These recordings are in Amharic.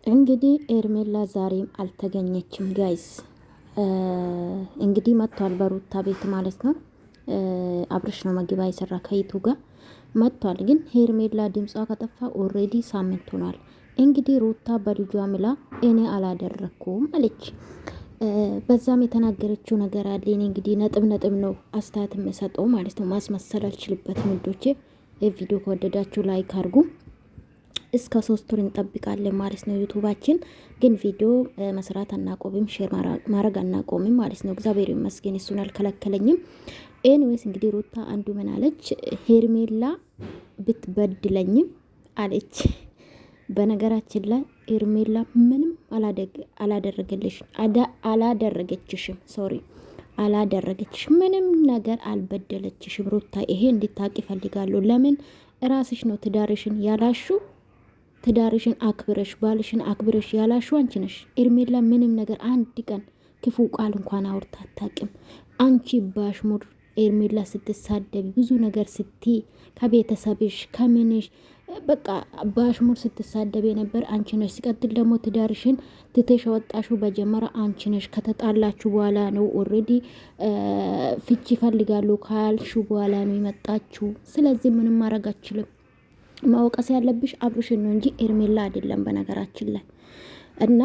እንግዲህ ኤርሜላ ዛሬም አልተገኘችም ጋይስ። እንግዲህ መጥቷል በሩታ ቤት ማለት ነው። አብርሽ ነው መግቢያ የሰራ ከይቱ ጋር መጥቷል። ግን ኤርሜላ ድምጿ ከጠፋ ኦሬዲ ሳምንት ሆኗል። እንግዲህ ሩታ በልጇ ምላ እኔ አላደረኩም አለች። በዛም የተናገረችው ነገር አለ። እኔ እንግዲህ ነጥብ ነው አስተያየት የምሰጠው ማለት ነው። ማስመሰል አልችልበትም ውዶቼ። ቪዲዮ ከወደዳችሁ ላይክ አድርጉ። እስከ 3 ወር እንጠብቃለን ማለት ነው። ዩቱባችን ግን ቪዲዮ መስራት አናቆምም፣ ሼር ማድረግ አናቆምም ማለት ነው። እግዚአብሔር ይመስገን እሱን አልከለከለኝም። ኤንዌስ እንግዲህ ሩታ አንዱ ምን አለች? ሄርሜላ ብትበድለኝም አለች። በነገራችን ላይ ሄርሜላ ምንም አላደረገችሽም፣ ሶሪ አላደረገችሽም፣ ምንም ነገር አልበደለችሽም ሩታ። ይሄ እንድታቂ ይፈልጋሉ። ለምን ራስሽ ነው ትዳርሽን ያላሹ፣ ትዳርሽን አክብረሽ ባልሽን አክብረሽ ያላሹ አንቺ ነሽ። ኤርሜላ ምንም ነገር አንድ ቀን ክፉ ቃል እንኳን አውርታ አታውቅም። አንቺ ባሽሙር ኤርሜላ ስትሳደብ ብዙ ነገር ስትይ ከቤተሰብሽ ከምንሽ በቃ ባሽሙር ስትሳደብ የነበር አንቺ ነሽ። ሲቀጥል ደግሞ ትዳርሽን ትተሽ ወጣሹ በጀመረ አንቺ ነሽ። ከተጣላችሁ በኋላ ነው ኦልሬዲ ፍቺ ይፈልጋሉ ካልሹ በኋላ ነው የመጣችሁ። ስለዚህ ምንም ማድረግ አችልም። ማወቀስ ያለብሽ አብርሽን ነው እንጂ ኤርሜላ አይደለም በነገራችን ላይ። እና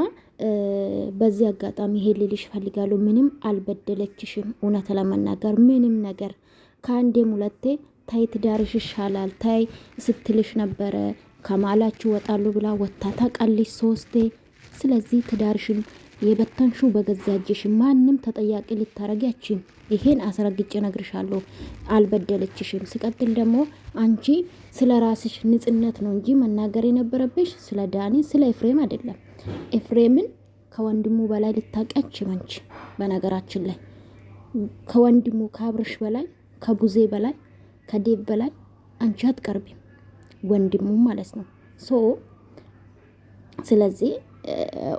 በዚህ አጋጣሚ ይሄ ልልሽ ፈልጋለሁ። ምንም አልበደለችሽም። እውነት ለመናገር ምንም ነገር ከአንዴም ሁለቴ ታይ ትዳርሽ ይሻላል ታይ ስትልሽ ነበረ። ከማላችሁ ወጣሉ ብላ ወታ ታውቃለች 3። ስለዚህ ትዳርሽን የበተንሹ በገዛ እጅሽ ማንም ተጠያቂ ልታረጊያችም። ይሄን አስረግጬ ነግርሻለሁ። አልበደለችሽም። ሲቀጥል ደግሞ አንቺ ስለ ራስሽ ንጽህነት ነው እንጂ መናገር የነበረብሽ ስለ ዳኒ ስለ ኤፍሬም አይደለም። ኤፍሬምን ከወንድሙ በላይ ልታውቂያችም አንቺ። በነገራችን ላይ ከወንድሙ ከአብርሽ በላይ ከቡዜ በላይ ከዴቭ በላይ አንቺ አትቀርቢም፣ ወንድሙ ማለት ነው። ስለዚህ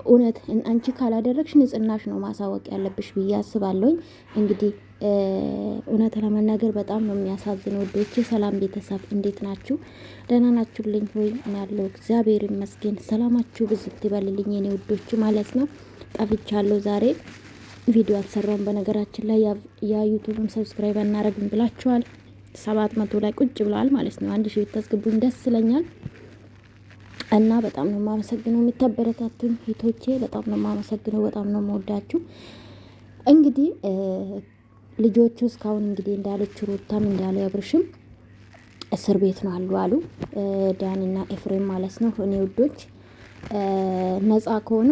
እውነት አንቺ ካላደረግሽ ንጽህናሽ ነው ማሳወቅ ያለብሽ ብዬ አስባለሁኝ። እንግዲህ እውነት ለመናገር በጣም ነው የሚያሳዝነው ውዶቼ። ሰላም ቤተሰብ እንዴት ናችሁ? ደህና ናችሁልኝ ሆይ? ያለው እግዚአብሔር ይመስገን። ሰላማችሁ ብዝት ይበልልኝ የኔ ውዶች ማለት ነው። ጠፍቻለሁ ዛሬ ቪዲዮ አልሰራውም። በነገራችን ላይ ዩቱብም ሰብስክራይብ አናረግም ብላችኋል። 700 ላይ ቁጭ ብለዋል ማለት ነው። 1000 ብታስገቡኝ ደስ ይለኛል። እና በጣም ነው የማመሰግነው የምታበረታቱኝ ሂቶቼ። በጣም ነው የማመሰግነው። በጣም ነው የምወዳችሁ። እንግዲህ ልጆቹ እስካሁን እንግዲህ እንዳለች ሩታም እንዳለ አብርሽም እስር ቤት ነው አሉ ዳኒና ኤፍሬም ማለት ነው። እኔ ውዶች ነፃ ከሆኑ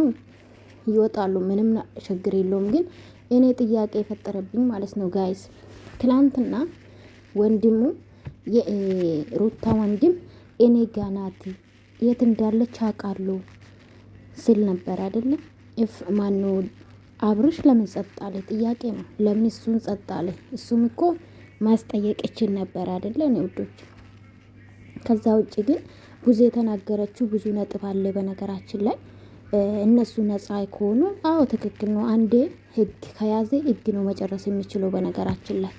ይወጣሉ፣ ምንም ችግር የለውም። ግን እኔ ጥያቄ የፈጠረብኝ ማለት ነው ጋይስ፣ ትላንትና ወንድሙ የሩታ ወንድም እኔ ጋናት የት እንዳለች አውቃለሁ ስል ነበር አይደለም። ማኑ አብርሽ ለምን ጸጥ አለ? ጥያቄ ነው። ለምን እሱን ጸጥ አለ? እሱም እኮ ማስጠየቅ ይችል ነበር አይደለ? ነው ውዶች። ከዛ ውጭ ግን ብዙ የተናገረችው ብዙ ነጥብ አለ። በነገራችን ላይ እነሱ ነፃ ከሆኑ አዎ ትክክል ነው። አንዴ ህግ ከያዘ ህግ ነው መጨረስ የሚችለው በነገራችን ላይ።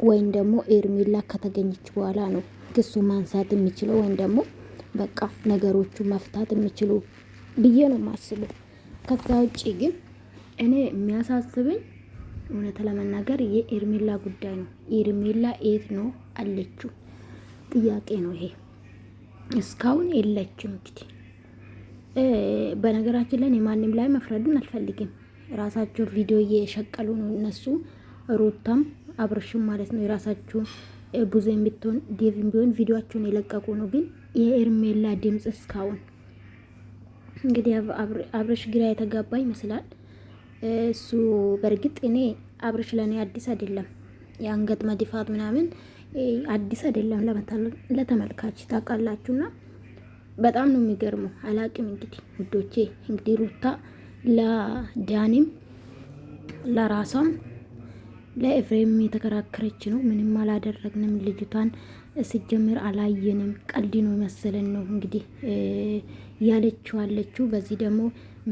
ወይም ደግሞ ኤርሜላ ከተገኘች በኋላ ነው ክሱ ማንሳት የሚችለው ወይም ደግሞ በቃ ነገሮቹ መፍታት የሚችሉ ብዬ ነው የማስበው። ከዛ ውጭ ግን እኔ የሚያሳስበኝ እውነት ለመናገር የኤርሜላ ጉዳይ ነው። ኤርሜላ የት ነው አለችው? ጥያቄ ነው ይሄ። እስካሁን የለችም። እንግዲህ በነገራችን ላይ የማንም ላይ መፍረድን አልፈልግም። ራሳቸው ቪዲዮ እየሸቀሉ ነው እነሱ፣ ሩታም አብርሽም ማለት ነው። የራሳቸው ብዙም ቢሆን ዴቭም ቢሆን ቪዲዮአቸውን የለቀቁ ነው። ግን የኤርሜላ ድምጽ እስካሁን እንግዲህ አብርሽ ግራ የተጋባ ይመስላል። እሱ በእርግጥ እኔ አብርሽ ለኔ አዲስ አይደለም። የአንገት መድፋት ምናምን አዲስ አይደለም ለተመልካች ታውቃላችሁና በጣም ነው የሚገርመው። አላቅም እንግዲህ ውዶቼ። እንግዲህ ሩታ ለዳኒም ለራሷም ለኤፍሬም የተከራከረች ነው። ምንም አላደረግንም፣ ልጅቷን ሲጀምር አላየንም፣ ቀልድ ነው መሰለን ነው እንግዲህ ያለችው አለችው። በዚህ ደግሞ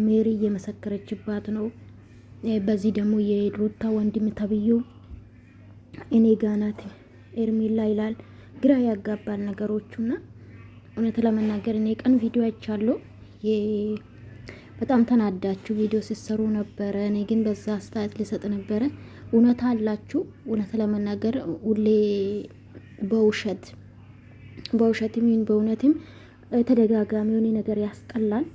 ሜሪ እየመሰከረችባት ነው። በዚህ ደግሞ የሩታ ወንድም ተብዬው እኔ ጋናት ኤርሜላ ይላል። ግራ ያጋባል ነገሮቹና እውነት ለመናገር እኔ ቀን ቪዲዮ አይቻለሁ። በጣም ተናዳችሁ ቪዲዮ ሲሰሩ ነበረ። እኔ ግን በዛ አስተያየት ልሰጥ ነበረ። እውነት አላችሁ። እውነት ለመናገር ሁሌ በውሸትም ይሁን በእውነትም ተደጋጋሚ የሆነ ነገር ያስጠላል።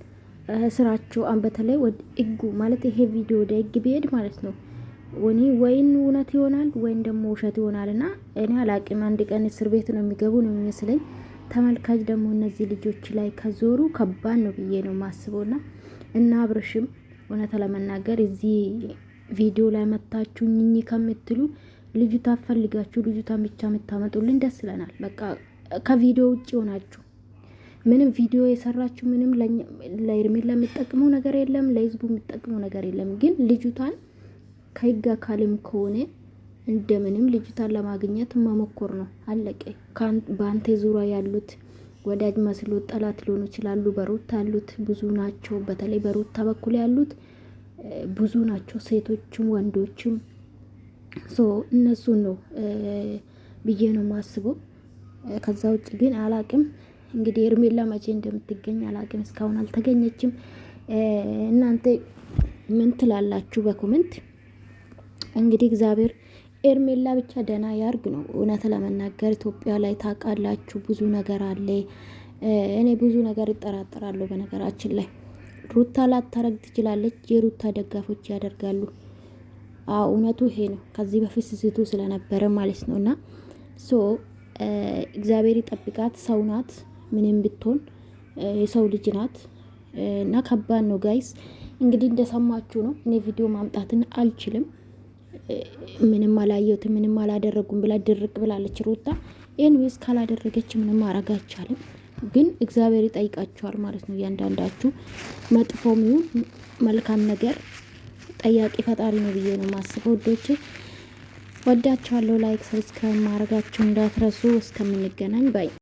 ስራቸው በተለይ ወደ ህጉ ማለት ይሄ ቪዲዮ ወደ ህግ ቢሄድ ማለት ነው ወይን እውነት ይሆናል ወይን ደግሞ ውሸት ይሆናል። እና እኔ አላቅም። አንድ ቀን እስር ቤት ነው የሚገቡ ነው የሚመስለኝ። ተመልካች ደግሞ እነዚህ ልጆች ላይ ከዞሩ ከባድ ነው ብዬ ነው ማስበውና እና አብርሽም እውነት ለመናገር እዚህ ቪዲዮ ላይ መታችሁ እኚህ ከምትሉ ልጅቷን ፈልጋችሁ ልጅቷን ብቻ የምታመጡልን ደስ ይለናል። በቃ ከቪዲዮ ውጭ ሆናችሁ ምንም ቪዲዮ የሰራችሁ ምንም ለሄርሜላ የሚጠቅመው ነገር የለም፣ ለህዝቡ የሚጠቅመው ነገር የለም። ግን ልጅቷን ከህግ አካልም ከሆነ እንደምንም ልጅቷን ለማግኘት መሞከር ነው። አለቀ። በአንተ ዙሪያ ያሉት ወዳጅ መስሎት ጠላት ሊሆኑ ይችላሉ። በሩታ ያሉት ብዙ ናቸው። በተለይ በሩታ በኩል ያሉት ብዙ ናቸው፣ ሴቶችም ወንዶችም። እነሱ ነው ብዬ ነው ማስበው። ከዛ ውጭ ግን አላቅም። እንግዲህ ሄርሜላ መቼ እንደምትገኝ አላቅም። እስካሁን አልተገኘችም። እናንተ ምን ትላላችሁ በኮሜንት? እንግዲህ እግዚአብሔር ሄርሜላ ብቻ ደህና ያርግ ነው። እውነት ለመናገር ኢትዮጵያ ላይ ታውቃላችሁ ብዙ ነገር አለ። እኔ ብዙ ነገር ይጠራጠራለሁ። በነገራችን ላይ ሩታ ላታረግ ትችላለች። የሩታ ደጋፎች ያደርጋሉ። እውነቱ ይሄ ነው። ከዚህ በፊት ስስቱ ስለነበረ ማለት ነው። እና እግዚአብሔር ይጠብቃት። ሰው ናት፣ ምንም ብትሆን የሰው ልጅ ናት። እና ከባድ ነው ጋይስ። እንግዲህ እንደሰማችሁ ነው። እኔ ቪዲዮ ማምጣትን አልችልም። ምንም አላየሁትም፣ ምንም አላደረጉም ብላ ድርቅ ብላለች ሩታ። ይህን ዊስ ካላደረገች ምንም ማድረግ አይቻልም። ግን እግዚአብሔር ይጠይቃችኋል ማለት ነው። እያንዳንዳችሁ መጥፎም ይሁን መልካም ነገር ጠያቂ ፈጣሪ ነው ብዬ ነው ማስበው። ውዶቼ ወዳችኋለሁ። ላይክ ሰብስክራይብ ማድረጋችሁ እንዳትረሱ። እስከምንገናኝ ባይ